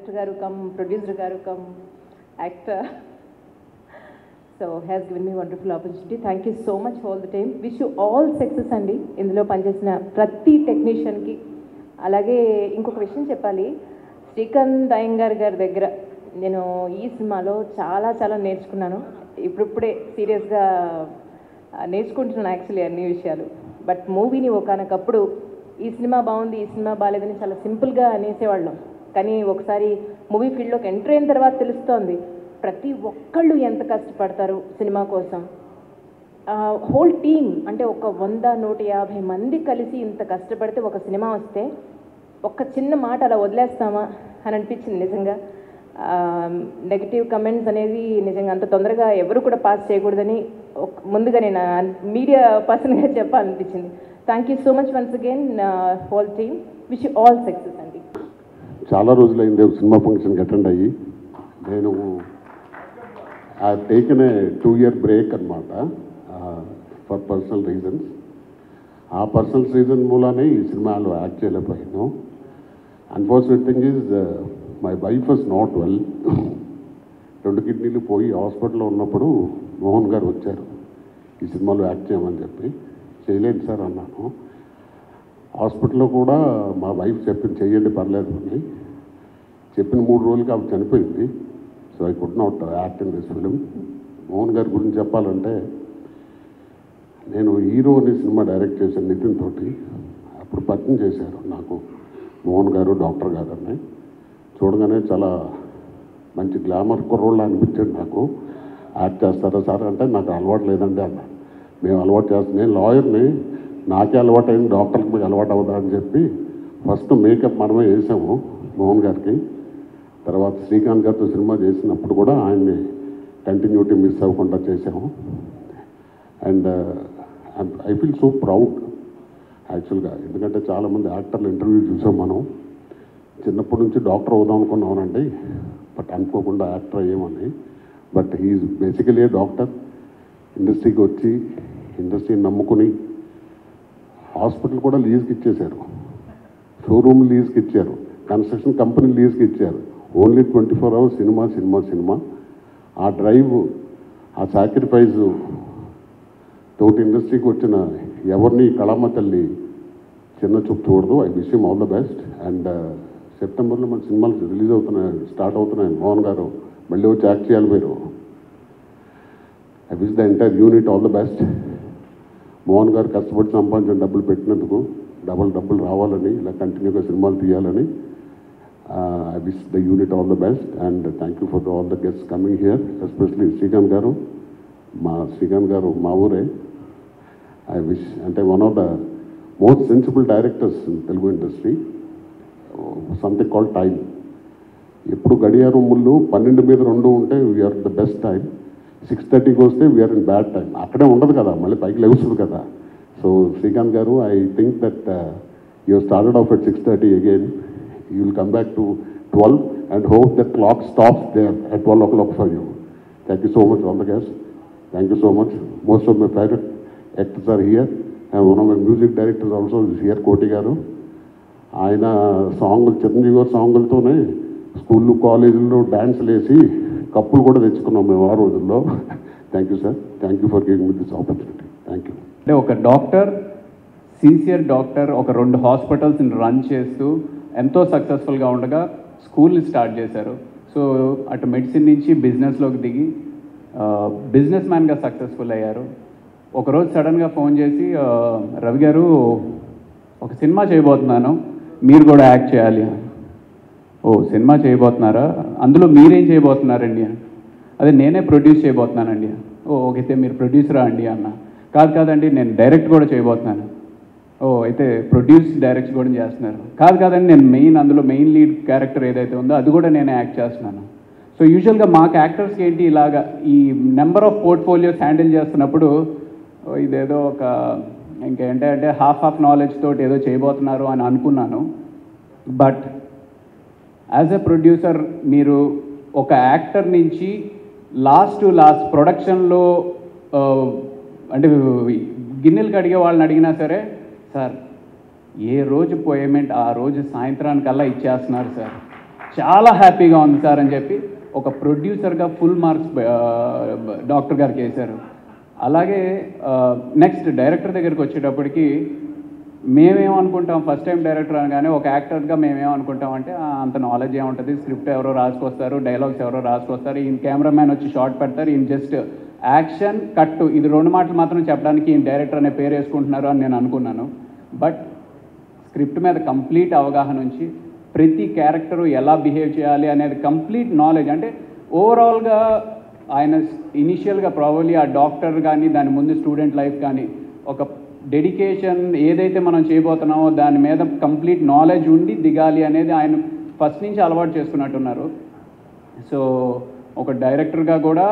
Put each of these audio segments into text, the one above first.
director garu come producer garu come actor. So has given me wonderful opportunity. Thank you so much for all the time. Wish you all success andi indulo panchesina prati technician ki. అలాగే ఇంకొక విషయం చెప్పాలి, శ్రీకాంత్ అయ్యంగార్ గారి దగ్గర నేను ఈ సినిమాలో చాలా చాలా నేర్చుకున్నాను. ఇప్పుడిప్పుడే సీరియస్గా నేర్చుకుంటున్నాను యాక్చువల్లీ అన్ని విషయాలు. బట్ మూవీని ఒకనొకప్పుడు ఈ సినిమా బాగుంది, ఈ సినిమా బాగాలేదని చాలా సింపుల్గా అనేసేవాళ్ళం. కానీ ఒకసారి మూవీ ఫీల్డ్లోకి ఎంటర్ అయిన తర్వాత తెలుస్తోంది ప్రతి ఒక్కళ్ళు ఎంత కష్టపడతారు సినిమా కోసం. హోల్ టీమ్ అంటే ఒక 100-150 మంది కలిసి ఇంత కష్టపడితే ఒక సినిమా వస్తే ఒక్క చిన్న మాట అలా వదిలేస్తామా అని అనిపించింది నిజంగా. నెగిటివ్ కమెంట్స్ అనేది నిజంగా అంత తొందరగా ఎవరు కూడా పాస్ చేయకూడదని ముందుగా నేను మీడియా పర్సన్గా చెప్పాలనిపించింది. Thank you so much once again whole team. Wish you all success అండి. చాలా రోజులైంది సినిమా ఫంక్షన్కి అటెండ్ అయ్యి. నేను I taken a 2-year break అనమాట ఫర్ పర్సనల్ రీజన్స్. ఆ పర్సనల్ రీజన్ మూలానే ఈ సినిమాలో యాక్ట్ చేయలేకపోయాను. Unfortunate thing is my wife was not well. 2 కిడ్నీలు పోయి హాస్పిటల్లో ఉన్నప్పుడు మోహన్ గారు వచ్చారు ఈ సినిమాలో యాక్ట్ చేయమని చెప్పి. చేయలేదు సార్ అన్నాను. హాస్పిటల్లో కూడా మా వైఫ్ చెప్పింది చెయ్యండి పర్లేదు అని. చెప్పిన 3 రోజులకి ఆవిడ చనిపోయింది. So I could not act in this film. Mohan గారి గురించి చెప్పాలంటే, నేను హీరో అనే సినిమా డైరెక్ట్ చేశాను నితిన్ తోటి. అప్పుడు పరిచయం చేశారు నాకు మోహన్ గారు, డాక్టర్ గారు అని. చూడగానే చాలా మంచి గ్లామర్ కుర్రోళ్ళు అనిపించాడు నాకు. యాక్ట్ చేస్తారా సార్ అంటే నాకు అలవాటు లేదండి అన్నాను. మేము అలవాటు చేస్తాం, నేను లాయర్ని, నాకే అలవాటు అయింది, డాక్టర్కి మీకు అలవాటు అవుదా అని చెప్పి ఫస్ట్ మేకప్ మనమే వేసాము మోహన్ గారికి. తర్వాత శ్రీకాంత్ గారితో సినిమా చేసినప్పుడు కూడా ఆయన్ని కంటిన్యూటీ మిస్ అవ్వకుండా చేసాము. And I feel so proud యాక్చువల్గా. ఎందుకంటే చాలామంది యాక్టర్లు ఇంటర్వ్యూ చూసాం మనం. చిన్నప్పటి నుంచి డాక్టర్ అవుదాం అనుకున్నామనండి, బట్ అనుకోకుండా యాక్టర్ అయ్యామని. But he is basically a doctor. ఇండస్ట్రీకి వచ్చి ఇండస్ట్రీని నమ్ముకుని హాస్పిటల్ కూడా లీజ్కి ఇచ్చేశారు, షోరూమ్ లీజ్కి ఇచ్చారు, కన్స్ట్రక్షన్ కంపెనీ లీజ్కి ఇచ్చారు. Only 24 hours cinema cinema cinema. ఆ డ్రైవ్, ఆ సాక్రిఫైజ్ తోటి ఇండస్ట్రీకి వచ్చిన ఎవరిని కళామ తల్లి చిన్న చూపు చూడదు. I wish him all the best. And సెప్టెంబర్లో మన సినిమాలు రిలీజ్ అవుతున్నాయి, స్టార్ట్ అవుతున్నాయి. మోహన్ గారు మళ్ళీ వచ్చి యాక్ట్ చేయాలి మీరు. I wish the entire unit all the best. Mohan గారు కష్టపడి సంపాదించిన డబ్బులు పెట్టినందుకు డబ్బులు రావాలని, ఇలా కంటిన్యూగా సినిమాలు తీయాలని. I wish the unit all the best, and thank you for all the guests coming here, especially Srikanth garu. Srikanth garu ma ure. I wish, and one of the most sensible directors in Telugu industry. Something called time. ఎప్పుడు గడియారం ముళ్ళు 12 మీద 2 ఉంటే we are the best time. 6:30కి వస్తే we are in bad time. అక్కడే ఉండదు కదా, మళ్ళీ పైకి లేస్తుంది కదా. సో శ్రీకాంత్ గారు, I think that you started off at 6:30 again. You will come back to 12 and hope that clock stops there at 12 o'clock for you. Thank you so much, all the guests. Thank you so much. Most of my favorite actors are here, and one of my music directors also is here, Koti garu. ఆయన సాంగులు, చిరంజీవి గారు సాంగులతోనే స్కూళ్ళు కాలేజీల్లో డ్యాన్స్లు వేసి కప్పులు కూడా తెచ్చుకున్నాం మేము ఆ రోజుల్లో. Thank you sir. Thank you for giving me this opportunity. Thank you. అంటే ఒక డాక్టర్, సిన్సియర్ డాక్టర్, ఒక 2 హాస్పిటల్స్ని రన్ చేస్తూ ఎంతో సక్సెస్ఫుల్గా ఉండగా స్కూల్ని స్టార్ట్ చేశారు. సో అటు మెడిసిన్ నుంచి బిజినెస్లోకి దిగి బిజినెస్ మ్యాన్గా సక్సెస్ఫుల్ అయ్యారు. ఒకరోజు సడన్గా ఫోన్ చేసి, రవి గారు ఒక సినిమా చేయబోతున్నాను, మీరు కూడా యాక్ట్ చేయాలి. ఓ సినిమా చేయబోతున్నారా, అందులో మీరేం చేయబోతున్నారండి? అదే నేనే ప్రొడ్యూస్ చేయబోతున్నానండి. ఓ ఓకే, మీరు ప్రొడ్యూసరా అండి అన్న. కాదండి, నేను డైరెక్ట్ కూడా చేయబోతున్నాను. ఓ అయితే ప్రొడ్యూస్, డైరెక్ట్ కూడా చేస్తున్నారు. కాదండి, నేను అందులో మెయిన్ లీడ్ క్యారెక్టర్ ఏదైతే ఉందో అది కూడా నేనే యాక్ట్ చేస్తున్నాను. సో యూజువల్గా మాకు యాక్టర్స్కి ఏంటి, ఇలాగా ఈ నెంబర్ ఆఫ్ పోర్ట్ఫోలియోస్ హ్యాండిల్ చేస్తున్నప్పుడు ఇదేదో ఒక ఇంకేంటంటే హాఫ్ నాలెడ్జ్ తోటి ఏదో చేయబోతున్నారు అని అనుకున్నాను. బట్ యాజ్ ఎ ప్రొడ్యూసర్ మీరు ఒక యాక్టర్ నుంచి లాస్ట్ ప్రొడక్షన్లో అంటే గిన్నెలు కడిగే వాళ్ళని అడిగినా సరే, సార్ ఏ రోజు పేమెంట్ ఆ రోజు సాయంత్రానికల్లా ఇచ్చేస్తున్నారు సార్, చాలా హ్యాపీగా ఉంది సార్ అని చెప్పి ఒక ప్రొడ్యూసర్గా ఫుల్ మార్క్స్ డాక్టర్ గారికి వేశారు. అలాగే నెక్స్ట్ డైరెక్టర్ దగ్గరికి వచ్చేటప్పటికి మేమేమనుకుంటాం, ఫస్ట్ టైం డైరెక్టర్ అనగానే ఒక యాక్టర్గా మేమేమనుకుంటాం అంటే అంత నాలెడ్జ్ ఏముంటుంది, స్క్రిప్ట్ ఎవరో రాసుకొస్తారు, డైలాగ్స్ ఎవరో రాసుకొస్తారు, ఈయన కెమెరామ్యాన్ వచ్చి షార్ట్ పెడతారు, ఈయన జస్ట్ యాక్షన్ కట్టు ఇది 2 మాటలు మాత్రం చెప్పడానికి ఈయన డైరెక్టర్ అనే పేరు వేసుకుంటున్నారు అని నేను అనుకున్నాను. బట్ స్క్రిప్ట్ మీద కంప్లీట్ అవగాహన ఉంచి ప్రతి క్యారెక్టరు ఎలా బిహేవ్ చేయాలి అనేది కంప్లీట్ నాలెడ్జ్, అంటే ఓవరాల్గా ఆయన ఇనిషియల్గా ప్రాబబ్లీ ఆ డాక్టర్ కానీ దాని ముందు స్టూడెంట్ లైఫ్ కానీ ఒక డెడికేషన్ ఏదైతే మనం చేయబోతున్నామో దాని మీద కంప్లీట్ నాలెడ్జ్ ఉండి దిగాలి అనేది ఆయన ఫస్ట్ నుంచి అలవాటు చేసుకున్నట్టున్నారు. సో ఒక డైరెక్టర్గా కూడా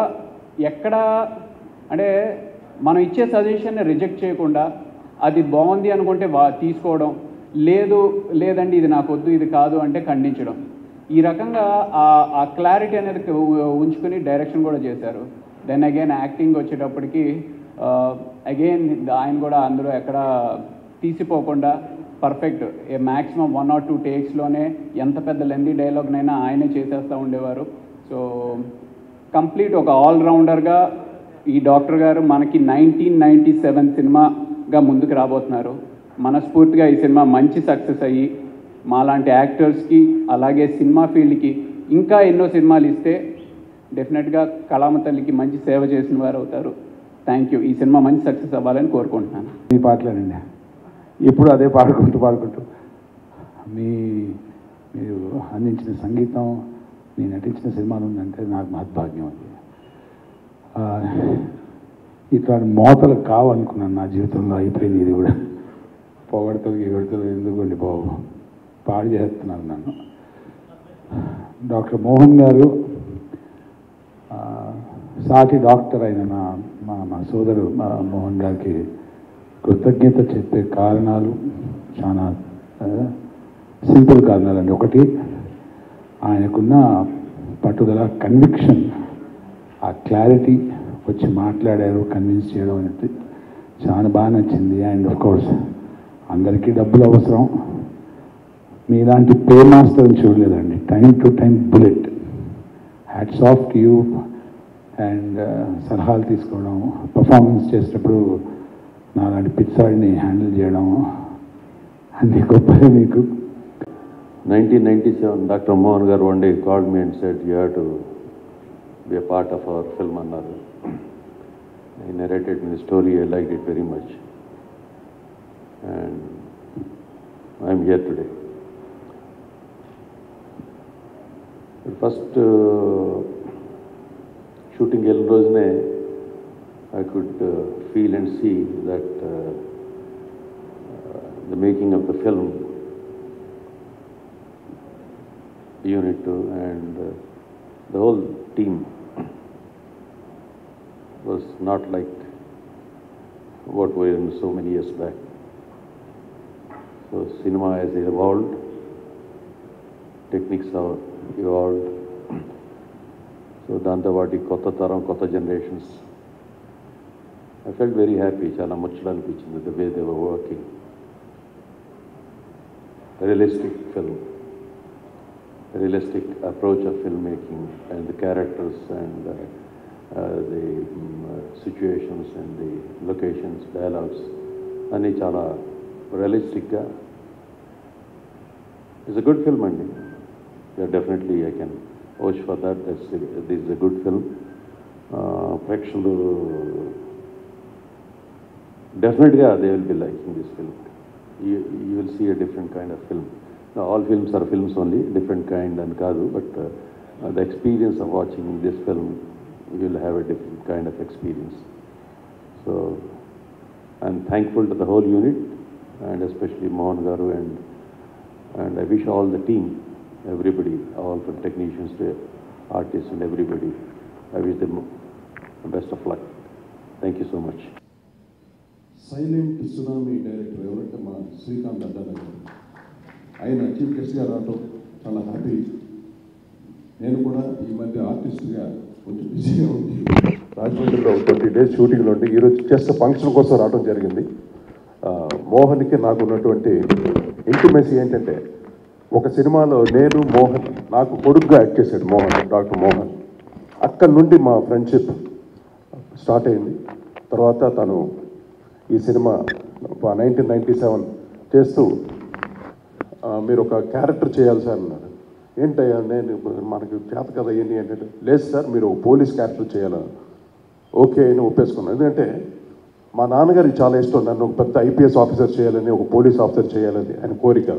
ఎక్కడ అంటే మనం ఇచ్చే సజెషన్ని రిజెక్ట్ చేయకుండా అది బాగుంది అనుకుంటే తీసుకోవడం, లేదండి ఇది నాకు వద్దు ఇది కాదు అంటే ఖండించడం, ఈ రకంగా ఆ క్లారిటీ అనేది ఉంచుకుని డైరెక్షన్ కూడా చేశారు. దెన్ అగైన్ యాక్టింగ్ వచ్చేటప్పటికి అగైన్ ఆయన కూడా అందులో ఎక్కడ తీసిపోకుండా పర్ఫెక్ట్ మ్యాక్సిమం 1 or 2 టేక్స్లోనే ఎంత పెద్ద లెందీ డైలాగ్నైనా ఆయనే చేసేస్తూ ఉండేవారు. సో కంప్లీట్ ఒక ఆల్రౌండర్గా ఈ డాక్టర్ గారు మనకి 1997 సినిమాగా ముందుకు రాబోతున్నారు. మనస్ఫూర్తిగా ఈ సినిమా మంచి సక్సెస్ అయ్యి మాలాంటి యాక్టర్స్కి అలాగే సినిమా ఫీల్డ్కి ఇంకా ఎన్నో సినిమాలు ఇస్తే డెఫినెట్గా కళామ తల్లికి మంచి సేవ చేసిన వారు అవుతారు. Thank you. ఈ సినిమా మంచి సక్సెస్ అవ్వాలని కోరుకుంటున్నాను. ఈ పాటలేనండి ఎప్పుడు అదే పాడుకుంటూ మీరు అందించిన సంగీతం, నేను నటించిన సినిమాలు ఉందంటే నాకు మహద్భాగ్యం. అది ఇట్లా మోతలు కావనుకున్నాను నా జీవితంలో, అయిపోయింది ఇది కూడా. పొగడతలు ఎందుకండి బాబు, పాడు చేస్తున్నారు నన్ను. డాక్టర్ మోహన్ గారు సాటి డాక్టర్ అయిన మా సోదరు మోహన్ గారికి కృతజ్ఞత చెప్పే కారణాలు చాలా సింపుల్ కారణాలండి. ఒకటి, ఆయనకున్న పట్టుదల, కన్విక్షన్, ఆ క్లారిటీ, వచ్చి మాట్లాడారు, కన్విన్స్ చేయడం అనేది చాలా బాగా నచ్చింది. అండ్ ఆఫ్ కోర్స్ అందరికీ డబ్బులు అవసరం, మీలాంటి పే మాస్టర్ని చూడలేదండి. Time to time bullet, hats off to you. And సలహాలు తీసుకోవడం, పర్ఫార్మెన్స్ చేసేటప్పుడు నాలాంటి పిచ్చాడిని హ్యాండిల్ చేయడం అన్ని గొప్పగా మీకు. 1997, Dr. Mohan Garu one day called me and said, "You have to be a part of our film." Another. He narrated me the story. I liked it very much, and I'm here today. First shooting El Rosne, I could feel and see that the making of the film unit and the whole team was not like what we were in so many years back. So cinema has evolved, techniques have evolved. So Dantavati, Kotta Taram, Kotta generations. I felt very happy, chala muchla anpichindi the way they were working. A realistic film, a realistic approach of filmmaking, and the characters and the situations and the locations, dialogues, ani chala realistic ga. It's a good film, and yeah, definitely I can vouch for that. This is a good film. Prekshulu definitely they will be liking this film. You will see a different kind of film. Now, all films are films only, different kind and kadu, but the experience of watching this film, you will have a different kind of experience. So I'm thankful to the whole unit, and especially Mohan Garu, and I wish all the team, everybody, all from technicians to artists and everybody, I wish them the best of luck. Thank you so much. Silent tsunami director ఎవరంటే మా శ్రీకాంత్ అడ్డా గారు. ఆయన chief గెస్ట్గా రావటం చాలా happy. నేను కూడా ఈ మధ్య ఆర్టిస్ట్గా కొంచెం బిజీగా ఉంది. రాజమండ్రిలో 20 days షూటింగ్లో ఉండి ఈరోజు జస్ట్ ఫంక్షన్ కోసం రావడం జరిగింది. మోహన్కి నాకు ఉన్నటువంటి ఇంటిమేసీ ఏంటంటే ఒక సినిమాలో నేను మోహన్, నాకు కొడుకుగా యాక్ట్ చేశాడు మోహన్, డాక్టర్ మోహన్. అక్కడి నుండి మా ఫ్రెండ్షిప్ స్టార్ట్ అయింది. తర్వాత తను ఈ సినిమా 1997 చేస్తూ మీరు ఒక క్యారెక్టర్ చేయాలి సార్ అన్నారు. ఏంటయ్యా నేను మనకి చేత కదా ఏంటి ఏంటంటే, లేదు సార్ మీరు ఒక పోలీస్ క్యారెక్టర్ చేయాలా. ఓకే అని ఒప్పేసుకున్నాను. ఎందుకంటే మా నాన్నగారికి చాలా ఇష్టం నన్ను ఒక పెద్ద ఐపీఎస్ ఆఫీసర్ చేయాలని, ఒక పోలీస్ ఆఫీసర్ చేయాలని ఆయన కోరిక.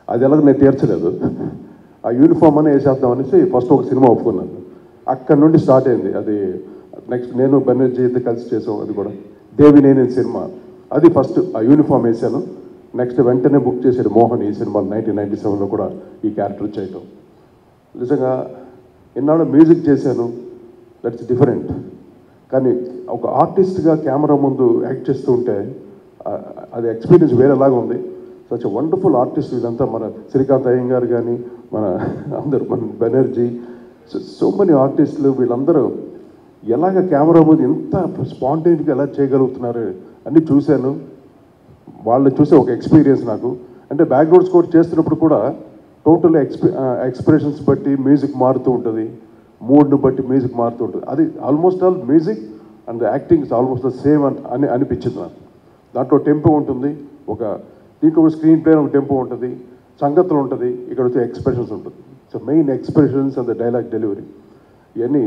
అది ఎలాగ నేను తీర్చలేదు. ఆ యూనిఫామ్ అని వేసేద్దాం అనేసి ఫస్ట్ ఒక సినిమా ఒప్పుకున్నాను. అక్కడ నుండి స్టార్ట్ అయింది. అది నెక్స్ట్ నేను బెనర్జీ కలిసి చేసాం. అది కూడా దేవినేని సినిమా, అది ఫస్ట్ ఆ యూనిఫామ్ వేసాను. నెక్స్ట్ వెంటనే బుక్ చేశాడు మోహన్ ఈ సినిమా 1997లో కూడా ఈ క్యారెక్టర్ చేయటం. నిజంగా ఎన్నాళ్ళు మ్యూజిక్ చేశాను, దట్స్ డిఫరెంట్. కానీ ఒక ఆర్టిస్ట్గా కెమెరా ముందు యాక్ట్ చేస్తూ ఉంటే అది ఎక్స్పీరియన్స్ వేరేలాగా ఉంది. సచ్ వండర్ఫుల్ ఆర్టిస్ట్ వీళ్ళంతా, మన శ్రీకాంత్ అయ్యంగారు కానీ, మన అందరూ, మన బెనర్జీ, సో మెనీ ఆర్టిస్టులు, వీళ్ళందరూ ఎలాగ కెమెరా ముందు ఎంత స్పాంటేనిటీగా ఎలా చేయగలుగుతున్నారు అన్నీ చూశాను. వాళ్ళు చూసే ఒక ఎక్స్పీరియన్స్ నాకు. అంటే బ్యాక్గ్రౌండ్ స్కోర్ చేస్తున్నప్పుడు కూడా టోటల్ ఎక్స్ప్రెషన్స్ బట్టి మ్యూజిక్ మారుతూ ఉంటుంది, మూడ్ని బట్టి మ్యూజిక్ మారుతూ ఉంటుంది. అది almost all music and acting is almost the same అని అనిపించింది నాకు. దాంట్లో టెంపో ఉంటుంది, ఒక దీంట్లో స్క్రీన్ ప్లే ఒక టెంపో ఉంటుంది, సంగతులు ఉంటుంది, ఇక్కడ వచ్చే ఎక్స్ప్రెషన్స్ ఉంటుంది. So main expressions and the dialogue delivery ఇవన్నీ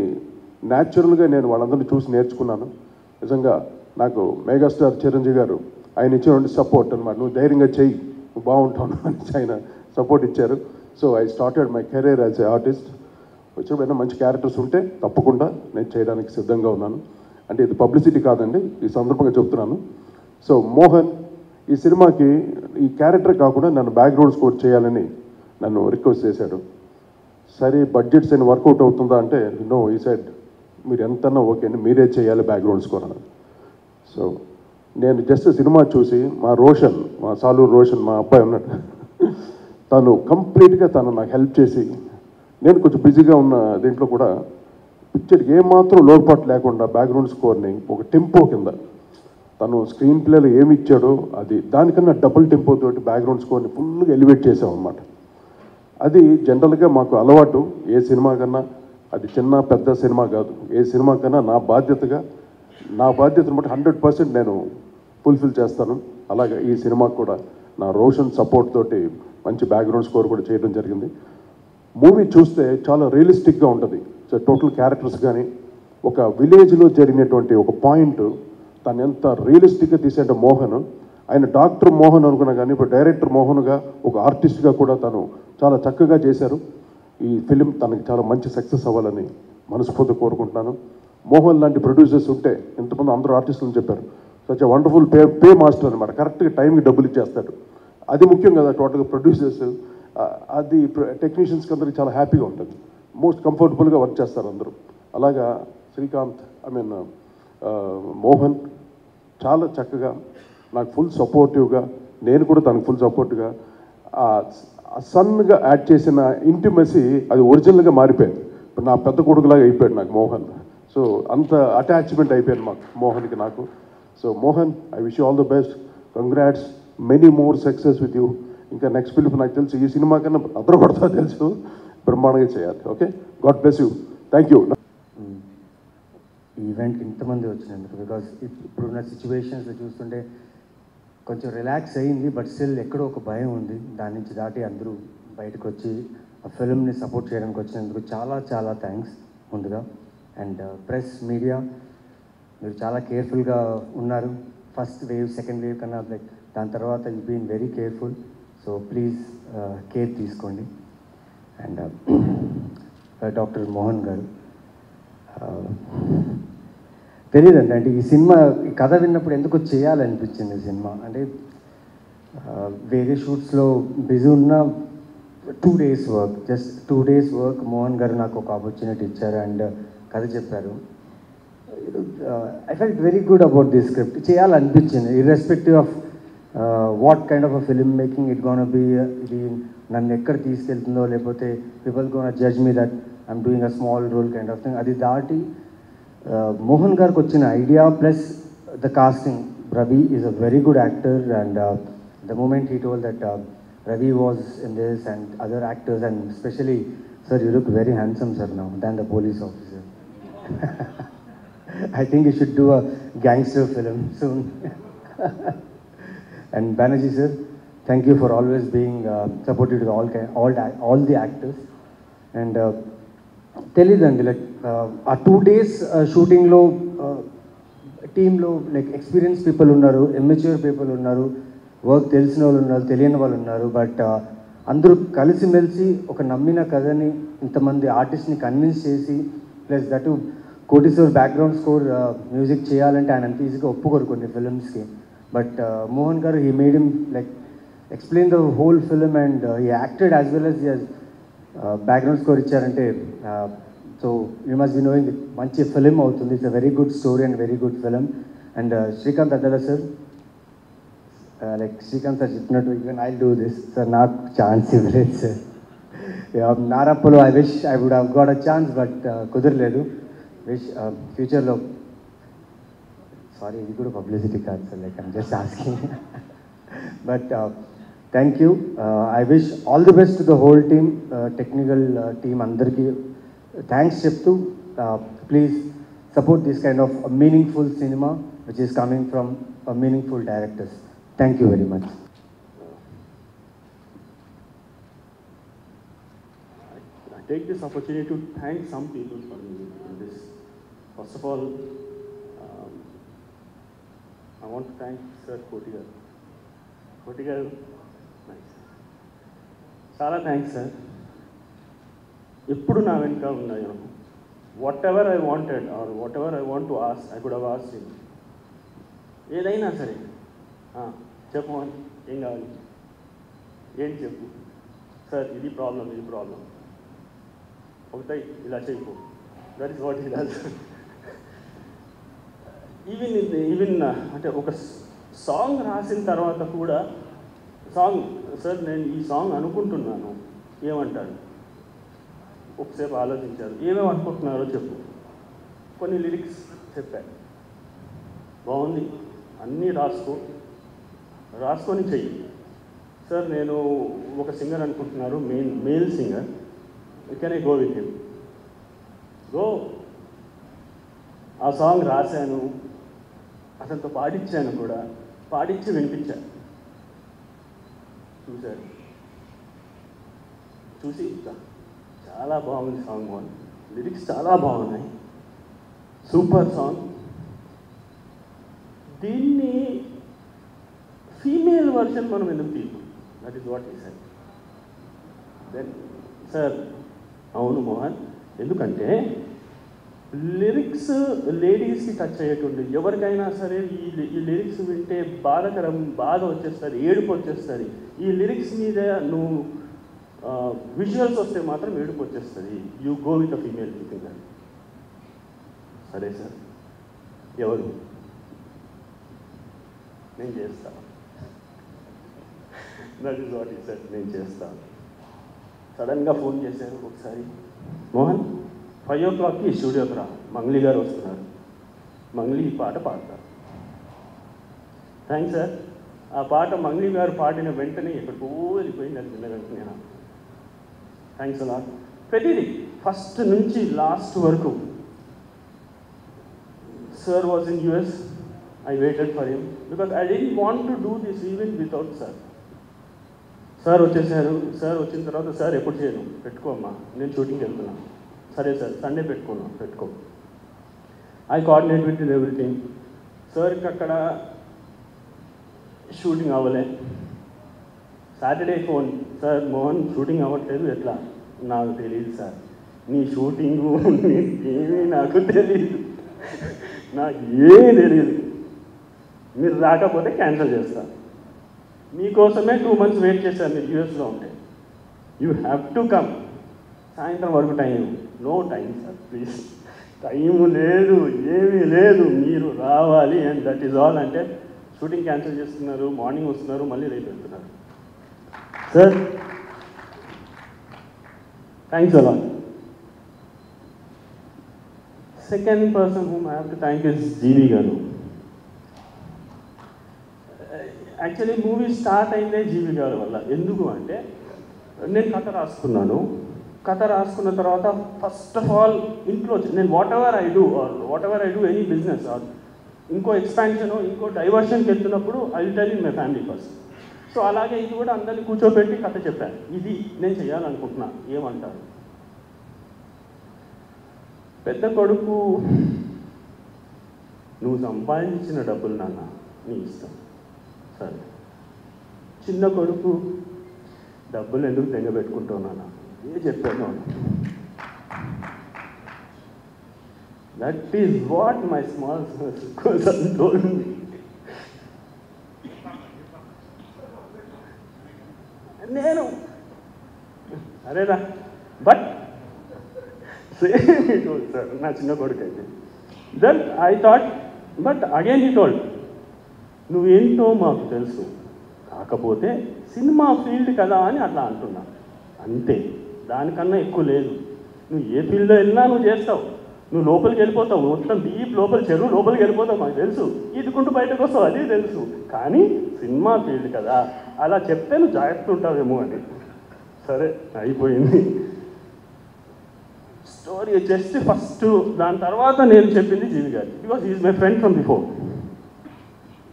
న్యాచురల్గా నేను వాళ్ళందరినీ చూసి నేర్చుకున్నాను. నిజంగా నాకు మెగాస్టార్ చిరంజీవి గారు ఆయన ఇచ్చినటువంటి సపోర్ట్ అనమాట. నువ్వు ధైర్యంగా చెయ్యి, నువ్వు బాగుంటావు అని ఆయన సపోర్ట్ ఇచ్చారు. So I started my career as a artist. వచ్చిన మంచి క్యారెక్టర్స్ ఉంటే తప్పకుండా నేను చేయడానికి సిద్ధంగా ఉన్నాను. అంటే ఇది పబ్లిసిటీ కాదండి, ఈ సందర్భంగా చెప్తున్నాను. సో మోహన్ ఈ సినిమాకి ఈ క్యారెక్టర్ కాకుండా నన్ను బ్యాక్గ్రౌండ్ స్కోర్ చేయాలని నన్ను రిక్వెస్ట్ చేశాడు. సరే బడ్జెట్స్ అని వర్కౌట్ అవుతుందా అంటే నో, ఈ సైడ్ మీరు ఎంతన్నా ఓకే అండి, మీరే చేయాలి బ్యాక్గ్రౌండ్ స్కోర్ అన్నది. సో నేను జస్ట్ సినిమా చూసి మా రోషన్, మా సాలూరు రోషన్, మా అబ్బాయి ఉన్నట్టు తను కంప్లీట్గా తను నాకు హెల్ప్ చేసి, నేను కొంచెం బిజీగా ఉన్న దీంట్లో కూడా పిక్చర్కి ఏమాత్రం లోటుపాటు లేకుండా బ్యాక్గ్రౌండ్ స్కోర్ని ఒక టెంపో కింద తను స్క్రీన్ ప్లేలో ఏమి ఇచ్చాడో అది దానికన్నా డబుల్ టెంపో తోటి బ్యాక్గ్రౌండ్ స్కోర్ని ఫుల్గా ఎలివేట్ చేసాం అన్నమాట. అది జనరల్గా మాకు అలవాటు. ఏ సినిమా కన్నా అది చిన్న పెద్ద సినిమా కాదు, ఏ సినిమా కన్నా నా బాధ్యతను బట్టి 100% నేను ఫుల్ఫిల్ చేస్తాను. అలాగే ఈ సినిమాకు కూడా నా రోషన్ సపోర్ట్ తోటి మంచి బ్యాక్గ్రౌండ్ స్కోర్ కూడా చేయడం జరిగింది. మూవీ చూస్తే చాలా రియలిస్టిక్గా ఉంటుంది. సో టోటల్ క్యారెక్టర్స్ కానీ, ఒక విలేజ్లో జరిగినటువంటి ఒక పాయింట్ తను ఎంత రియలిస్టిక్గా తీసేట మోహన్, ఆయన డాక్టర్ మోహన్ అనుకున్నా కానీ ఇప్పుడు డైరెక్టర్ మోహన్గా ఒక ఆర్టిస్ట్గా కూడా తను చాలా చక్కగా చేశారు. ఈ ఫిలిం తనకి చాలా మంచి సక్సెస్ అవ్వాలని మనస్ఫూర్తిగా కోరుకుంటున్నాను. మోహన్ లాంటి ప్రొడ్యూసర్స్ ఉంటే, ఇంతమంది అందరూ ఆర్టిస్టులు చెప్పారు, such a wonderful pay master అనమాట. కరెక్ట్గా టైంకి డబ్బులు ఇచ్చేస్తాడు. అది ముఖ్యం కదా టోటల్గా ప్రొడ్యూసర్స్. అది టెక్నీషియన్స్కి అందరికి చాలా హ్యాపీగా ఉంటుంది, మోస్ట్ కంఫర్టబుల్గా వర్క్ చేస్తారు అందరూ. అలాగా శ్రీకాంత్ మోహన్ చాలా చక్కగా నాకు ఫుల్ సపోర్టివ్గా, నేను కూడా తనకు ఫుల్ సపోర్ట్గా, సన్గా యాడ్ చేసిన ఇంటిమసీ అది ఒరిజినల్గా మారిపోయింది. ఇప్పుడు నా పెద్ద కొడుకులాగా అయిపోయాడు నాకు మోహన్. సో అంత అటాచ్మెంట్ అయిపోయాను మాకు మోహన్కి నాకు. So Mohan, I wish you all the best, congrats, many more success with you. ఇంకా నెక్స్ట్ ఫిలిం నాకు తెలుసు ఈ సినిమా కన్నా అదర్ కొడతా తెలుసు, బ్రహ్మాండంగా చేయాలి. Okay, God bless you, thank you. ఈ ఈవెంట్కి ఇంతమంది వచ్చినందుకు, బికాస్ ఇప్పుడున్న సిచ్యువేషన్స్లో చూస్తుంటే కొంచెం రిలాక్స్ అయ్యింది, బట్ స్టిల్ ఎక్కడో ఒక భయం ఉంది. దాని నుంచి దాటి అందరూ బయటకు వచ్చి ఆ ఫిల్మ్ని సపోర్ట్ చేయడానికి వచ్చినందుకు చాలా చాలా థ్యాంక్స్ ముందుగా. అండ్ ప్రెస్, మీడియా, మీరు చాలా కేర్ఫుల్గా ఉన్నారు. ఫస్ట్ వేవ్, సెకండ్ వేవ్ కన్నా లైక్ దాని తర్వాత you been very careful. So please care తీసుకోండి. అండ్ డాక్టర్ మోహన్ గారు, తెలియదండి, అంటే ఈ సినిమా ఈ కథ విన్నప్పుడు ఎందుకో చేయాలనిపించింది ఈ సినిమా. అంటే వేరే షూట్స్లో బిజీ ఉన్న 2 days work, just 2 days work Mohan గారు నాకు ఒక ఆపర్చునిటీ ఇచ్చారు అండ్ కథ చెప్పారు. I felt very good about the script. చేయాలనిపించింది, irrespective of what kind of a film making it gonna be. ఇది నన్ను ఎక్కడ తీసుకెళ్తుందో, లేకపోతే people gonna judge me that I'm doing a small role kind of thing, అది దాటి మోహన్ గారికి వచ్చిన idea plus the casting. Ravi is a very good actor, and the moment he told that Ravi was in this and other actors, and especially, sir, you look very handsome, sir, now, than the police officer. I think you should do a gangster film soon. And Banerjee, sir, thank you for always being supportive to all the actors. And తెలీదండి like ఆ 2 days షూటింగ్లో టీంలో like experience people ఉన్నారు, immature people ఉన్నారు, work తెలిసిన వాళ్ళు ఉన్నారు, తెలియని వాళ్ళు ఉన్నారు. బట్ అందరూ కలిసిమెలిసి ఒక నమ్మిన కథని ఇంతమంది ఆర్టిస్ట్ని కన్విన్స్ చేసి ప్లస్ దట్ కోటిసోర్ బ్యాక్గ్రౌండ్ స్కోర్ మ్యూజిక్ చేయాలంటే ఆయన అంత ఈజీగా ఒప్పుకోరు కొన్ని ఫిల్మ్స్కి. బట్ మోహన్ గారు he made him like explain the whole film and he acted as well as background score ఇచ్చారంటే so you must be knowing మంచి ఫిలిం అవుతుంది. It's a very good story and very good film. And Srikanth Addala sir, like Srikanth sir చెప్పినట్టు even I do this sir, నాకు chance ఇవ్వలేదు sir. నారప్పలో I wish I would have got a chance, but కుదరలేదు. Wish ఫ్యూచర్లో, sorry ఇది కూడా publicity కాదు sir, like I'm just asking. But thank you. I wish all the best to the whole team, technical team అందరికీ thanks చెప్తూ please support this kind of meaningful cinema which is coming from meaningful directors. Thank you very much. I take this opportunity to thank some people for me in this. First of all, I want to thank Sir Kotigar. Kotigar, nice. చాలా thanks sir. ఎప్పుడు నా వెనుక ఉన్నాయో whatever I wanted or whatever I want to ask I could have asked him. ఏదైనా సరే చెప్పు అని, ఏం కావాలి, ఏంటి చెప్పు సార్, ఇది ప్రాబ్లం, ఇది ప్రాబ్లం, ఒకటై ఇలా చేయకు, that is what he does. Even అంటే ఒక సాంగ్ రాసిన తర్వాత కూడా సాంగ్ సార్ నేను ఈ సాంగ్ అనుకుంటున్నాను ఏమంటాడు, ఒకసేపు ఆలోచించారు, ఏమేమి అనుకుంటున్నారో చెప్పు, కొన్ని లిరిక్స్ చెప్పాను, బాగుంది అన్నీ రాసుకొని చెయ్యి సార్, నేను ఒక సింగర్ అనుకుంటున్నారు, male singer, can I go with him, go. ఆ సాంగ్ రాశాను, అతనితో పాడించాను కూడా, పాడించి వినిపించాను. చూశారు, చూసి చాలా బాగుంది సాంగ్, బాగుంది, లిరిక్స్ చాలా బాగున్నాయి, సూపర్ సాంగ్, దీన్ని ఫీమేల్ వర్షన్ మనం ఎందుకు తీయకు, దట్ ఈస్ వాట్ ఈ సెడ్. దెన్ సార్ అవును మోహన్, ఎందుకంటే లిరిక్స్ లేడీస్కి టచ్ అయ్యేటువంటి ఎవరికైనా సరే ఈ లిరిక్స్ వింటే బాధ వచ్చేస్తుంది, ఏడుపు వచ్చేస్తుంది. ఈ లిరిక్స్ మీద నువ్వు విజువల్స్ వస్తే మాత్రం ఏడుపు వచ్చేస్తుంది. You go with a female singer. సరే సార్, ఎవరు, నేను చేస్తాను, దట్ ఈస్ వాట్ ఈ సెడ్, నేను చేస్తాను. సడన్గా ఫోన్ చేశారు ఒకసారి, మోహన్ 5 o'clockకి స్టూడియోకి రా, మంగ్లీ గారు వస్తున్నారు, మంగ్లీ ఈ పాట పాడతారు. Thanks sir. ఆ పాట మంగ్లీ గారు పాడిన వెంటనే ఎక్కడికో వెళ్ళిపోయింది, అది విన్న వెంటనే థ్యాంక్స్ అలా. ప్రతిదీ ఫస్ట్ నుంచి లాస్ట్ వరకు. Sir was in US, I waited for him because I don't want to do this event without sir. Sir వచ్చేసారు, సార్ వచ్చిన తర్వాత సార్ ఎప్పుడు చేయను, పెట్టుకోమ్మా నేను షూటింగ్కి వెళ్తున్నాను, సరే సార్ సండే పెట్టుకో. I coordinate with everything. సార్కి అక్కడ షూటింగ్ అవ్వలే, Saturday phone, sir Mohan shooting అవ్వట్లేదు, ఎట్లా, నాకు తెలియదు సార్, నీ షూటింగు ఏమీ నాకు తెలియదు, నాకు ఏమీ తెలియదు, మీరు రాకపోతే క్యాన్సిల్ చేస్తాను, మీకోసమే 2 months వెయిట్ చేశాను మీరు యూఎస్లో ఉంటే, యూ హ్యావ్ టు కమ్. సాయంత్రం వరకు time, no time sir please, time లేదు, ఏమీ లేదు, మీరు రావాలి అండ్ దట్ ఈజ్ ఆల్. అంటే షూటింగ్ క్యాన్సిల్ చేస్తున్నారు, మార్నింగ్ వస్తున్నారు, మళ్ళీ రేపు వెళ్తున్నారు. Sir thanks a lot. Second person whom I have to thank is GV గారు. యాక్చువల్లీ మూవీ స్టార్ట్ అయిందే జీవి గారి వల్ల. ఎందుకు అంటే నేను కథ రాసుకున్నాను. కథ రాసుకున్న తర్వాత ఫస్ట్ ఆఫ్ ఆల్ ఇంట్లో నేను what ever I do any business are ఇంకో ఎక్స్పాన్షన్ ఇంకో డైవర్షన్కి వెళ్తున్నప్పుడు I will tell in my family first. So అలాగే ఇది కూడా అందరినీ కూర్చోబెట్టి కథ చెప్పాను, ఇది నేను చేయాలనుకుంటున్నా, ఏమంటారు? పెద్ద కొడుకు, నువ్వు సంపాదించిన డబ్బులు నాన్న నీ ఇష్టం, సరే. చిన్న కొడుకు, డబ్బులు ఎందుకు తెగబెట్టుకుంటావు నాన్న, ఏ చెప్పాను. That is what my small son told me. నేను అరేరా but same he told sir, నా చిన్న కొడుకు అయితే. Then I thought, but again he told, నువ్వేంటో మాకు తెలుసు, కాకపోతే సినిమా ఫీల్డ్ కదా అని అట్లా అంటున్నా, అంతే, దానికన్నా ఎక్కువ లేదు. నువ్వు ఏ ఫీల్డ్లో వెళ్ళినా నువ్వు చేస్తావు, నువ్వు లోపలికి వెళ్ళిపోతావు, మొత్తం డీప్ లోపల చెరువు లోపలికి వెళ్ళిపోతావు, మాకు తెలుసు, ఈదుకుంటూ బయటకు వస్తావు, అదే తెలుసు, కానీ సినిమా ఫీల్డ్ కదా, అలా చెప్తే నువ్వు జాగ్రత్త ఉంటావేమో అని. సరే అయిపోయింది స్టోరీ. జస్ట్ ఫస్ట్ దాని తర్వాత నేను చెప్పింది జీవి గారు, because is my friend from before.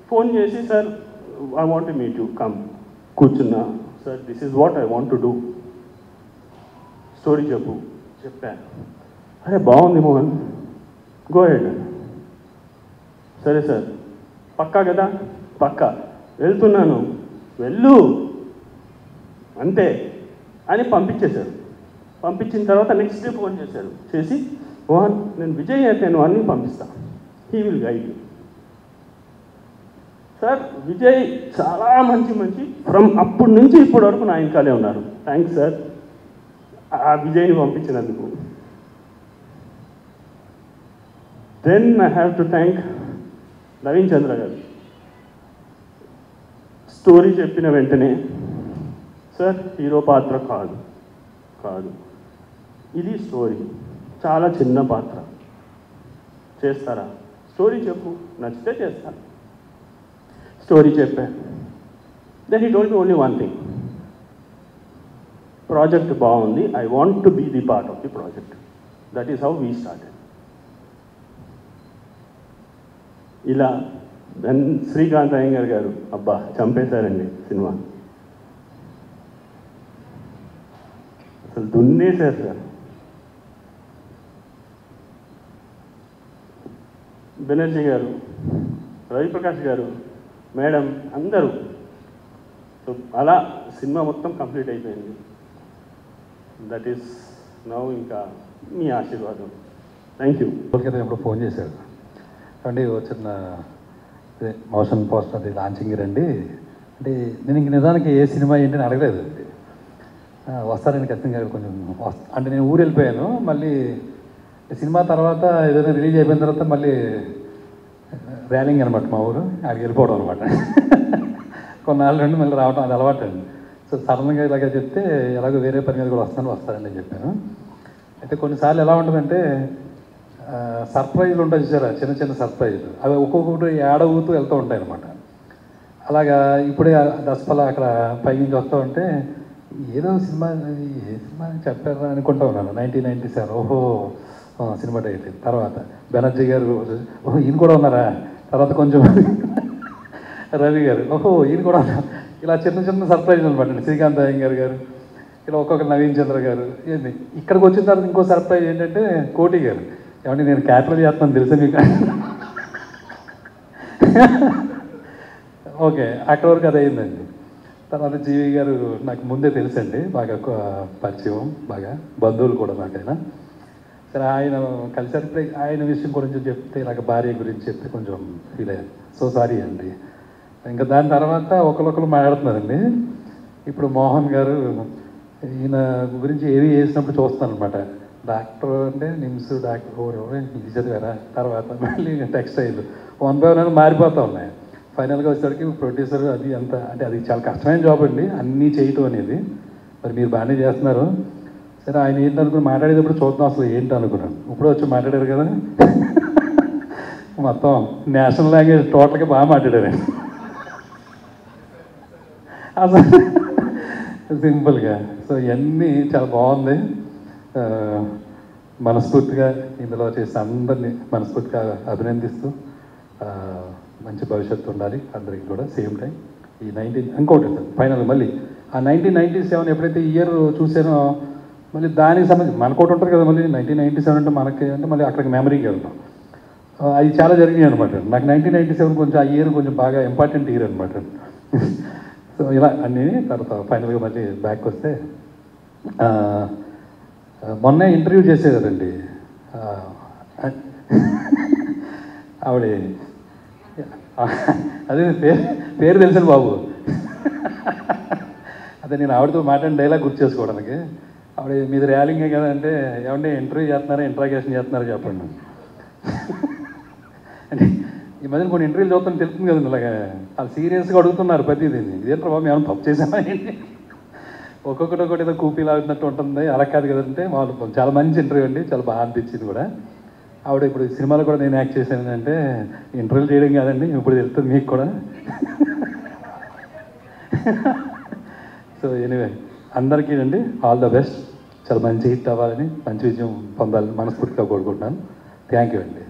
Phone చేసి, sir I want to meet you, come. కూర్చున్నా, sir this is what I want to do, story చెప్పాను. అరే బాగుంది మోహన్, గో హెడ్. సరే సార్, పక్కా కదా, పక్కా, వెళ్తున్నాను, వెళ్ళు అంతే అని పంపించేశారు. పంపించిన తర్వాత నెక్స్ట్ డే ఫోన్ చేశారు, చేసి మోహన్ నేను విజయ్ అయిపోయాను అన్నీ పంపిస్తాను, he will guide you. Sir Vijay చాలా మంచి ఫ్రమ్ అప్పటి నుంచి ఇప్పటి వరకు నా ఇంకాలే ఉన్నారు. థ్యాంక్స్ సార్ ఆ విజయ్ని పంపించినందుకు. Then I have to thank Naveen Chandra గారు. స్టోరీ చెప్పిన వెంటనే, సార్ హీరో పాత్ర కాదు, ఇది స్టోరీ, చాలా చిన్న పాత్ర, చేస్తారా? స్టోరీ చెప్పు, నచ్చితే చేస్తాను. స్టోరీ చెప్పాను. Then he told me only one thing, project బాగుంది, I want to be the part of the project. That is how we started. ఇలా దెన్ శ్రీకాంత్ అయ్యంగార్ గారు, అబ్బా చంపేశారండి సినిమా, అసలు దున్నేశారు సార్. బెనర్జీ గారు, రవిప్రకాష్ గారు, మేడం, అందరూ. సో అలా సినిమా మొత్తం కంప్లీట్ అయిపోయింది. దట్ ఈస్ నౌ ఇంకా మీ ఆశీర్వాదం. Thank you. కదా ఎప్పుడు ఫోన్ చేశాడు, అంటే చిన్న మోషన్ పోస్టర్ అది లాంచింగ్ రండి అంటే, నేను ఇంక నిజానికి ఏ సినిమా ఏంటి అని అడగలేదు. వస్తారని ఖచ్చితంగా కొంచెం అంటే నేను ఊరు వెళ్ళిపోయాను. మళ్ళీ సినిమా తర్వాత ఏదైనా రిలీజ్ అయిపోయిన తర్వాత మళ్ళీ ర్యాలింగ్ అనమాట మా ఊరు, అక్కడికి వెళ్ళిపోవడం అనమాట. కొన్నాళ్ళు నుండి మళ్ళీ రావడం అది అలవాటు అండి. సో సడన్గా ఇలాగ చెప్తే ఎలాగో వేరే పని మీద కూడా వస్తారని నేను చెప్పాను. అయితే కొన్నిసార్లు ఎలా ఉంటుందంటే సర్ప్రైజ్లు ఉంటాయి చూసారా, చిన్న సర్ప్రైజ్లు, అవి ఒక్కొక్కటి ఏడవుతూ వెళ్తూ ఉంటాయి అనమాట. అలాగా ఇప్పుడే దసపల అక్కడ పై నుంచి వస్తూ ఉంటే ఏదో సినిమా, ఏ సినిమా చెప్పారా అనుకుంటా ఉన్నాను. 1997 ఓహో సినిమా టైటిల్. తర్వాత బెనర్జీ గారు, ఓహో ఈయన కూడా ఉన్నారా. తర్వాత కొంచెం రవి గారు, ఓహో ఈయన కూడా ఉన్నారు. ఇలా చిన్న సర్ప్రైజ్ అనమాట. శ్రీకాంత్ అయ్యంగార్ గారు, ఇలా ఒక్కొక్క నవీన్ చంద్ర గారు. ఏంటి ఇక్కడికి వచ్చిన తర్వాత ఇంకో సర్ప్రైజ్ ఏంటంటే కోటి గారు, ఏమంటే నేను క్యాపిటల్ చేస్తున్నాను తెలుసా మీకు. ఓకే, అక్కడ వరకు అది అయిందండి. తర్వాత జీవి గారు నాకు ముందే తెలుసండి, బాగా పరిచయం, బాగా బంధువులు కూడా నాకైనా. సరే ఆయన కలిసి ఆయన విషయం గురించి చెప్తే, ఇలాగ భార్య గురించి చెప్తే కొంచెం ఫీల్ అయ్యాను. సో సారీ అండి. ఇంకా దాని తర్వాత ఒకరు మాట్లాడుతున్నారండి. ఇప్పుడు మోహన్ గారు, ఈయన గురించి ఏవి వేసినప్పుడు చూస్తాను అనమాట. డాక్టర్ అంటే నిమ్స్ డాక్టర్ ఇది చదివారా. తర్వాత మళ్ళీ టెక్స్ట్ అయ్యింది 1 by 1 మారిపోతూ ఉన్నాయి. ఫైనల్గా వచ్చేసరికి ప్రొడ్యూసర్ అది అంత అంటే అది చాలా కష్టమైన జాబ్ అండి, అన్నీ చేయటం అనేది. మరి మీరు బాగానే చేస్తున్నారు. సరే ఆయన ఏంటనుకుని మాట్లాడేటప్పుడు చూద్దాం అసలు ఏంటి అనుకున్నాను. ఇప్పుడు వచ్చి మాట్లాడారు కదా, మొత్తం నేషనల్ లాంగ్వేజ్ టోటల్గా బాగా మాట్లాడారు. అసలు సింపుల్గా. సో ఇవన్నీ చాలా బాగుంది. మనస్ఫూర్తిగా ఇందులో చేసిన అందరినీ మనస్ఫూర్తిగా అభినందిస్తూ మంచి భవిష్యత్తు ఉండాలి అందరికీ కూడా. సేమ్ టైం ఈ ఇంకోటి ఫైనల్ మళ్ళీ ఆ 1997 ఎప్పుడైతే ఇయర్ చూసానో మళ్ళీ దానికి సంబంధించి మనకోటి ఉంటుంది కదా, మళ్ళీ 1997 అంటే మనకి అంటే మళ్ళీ అక్కడికి మెమరీకి వెళ్తాం. అది చాలా జరిగినాయి అనమాట. నాకు 1997 కొంచెం ఆ ఇయర్ కొంచెం బాగా ఇంపార్టెంట్ ఇయర్ అనమాట. సో ఇలా అన్నీ తర్వాత ఫైనల్గా మళ్ళీ బ్యాక్ వస్తే మొన్నే ఇంటర్వ్యూ చేసేదండి ఆవిడ. అదే పేరు తెలుసు బాబు. అదే నేను ఆవిడతో మాట్లాడిన డైలాగ్ గుర్తు చేసుకోవడానికి. ఆవిడ మీది ర్యాలింగే కదా అంటే, ఏమంటే ఇంటర్వ్యూ చేస్తున్నారా ఇంట్రాగేషన్ చేస్తున్నారా చెప్పండి అంటే ఈ మధ్యన కొన్ని ఇంటర్వ్యూలు చూస్తాను తెలుస్తుంది కదండి. ఇలాగా వాళ్ళు సీరియస్గా అడుగుతున్నారు ప్రతిదీ. ఇదేంటారు బాబు ఏమైనా తప్పు చేసామా ఏంటి, ఒక్కొక్కటి ఏదో కూపీ లాగుతున్నట్టు ఉంటుంది. అలా కాదు కదంటే వాళ్ళు చాలా మంచి ఇంటర్వ్యూ అండి, చాలా బాగా అనిపించింది కూడా. ఆవిడ ఇప్పుడు సినిమాలో కూడా నేను యాక్ట్ చేశాను అంటే ఇంటర్వ్యూ చేయడం కాదండి, ఇప్పుడు తెలుస్తుంది మీకు కూడా. సో ఎనీవే అందరికీ అండి ఆల్ ద బెస్ట్. చాలా మంచి హిట్ అవ్వాలని, మంచి విజయం పొందాలని మనస్ఫూర్తిగా కోరుకుంటున్నాను. థ్యాంక్ యూ అండి.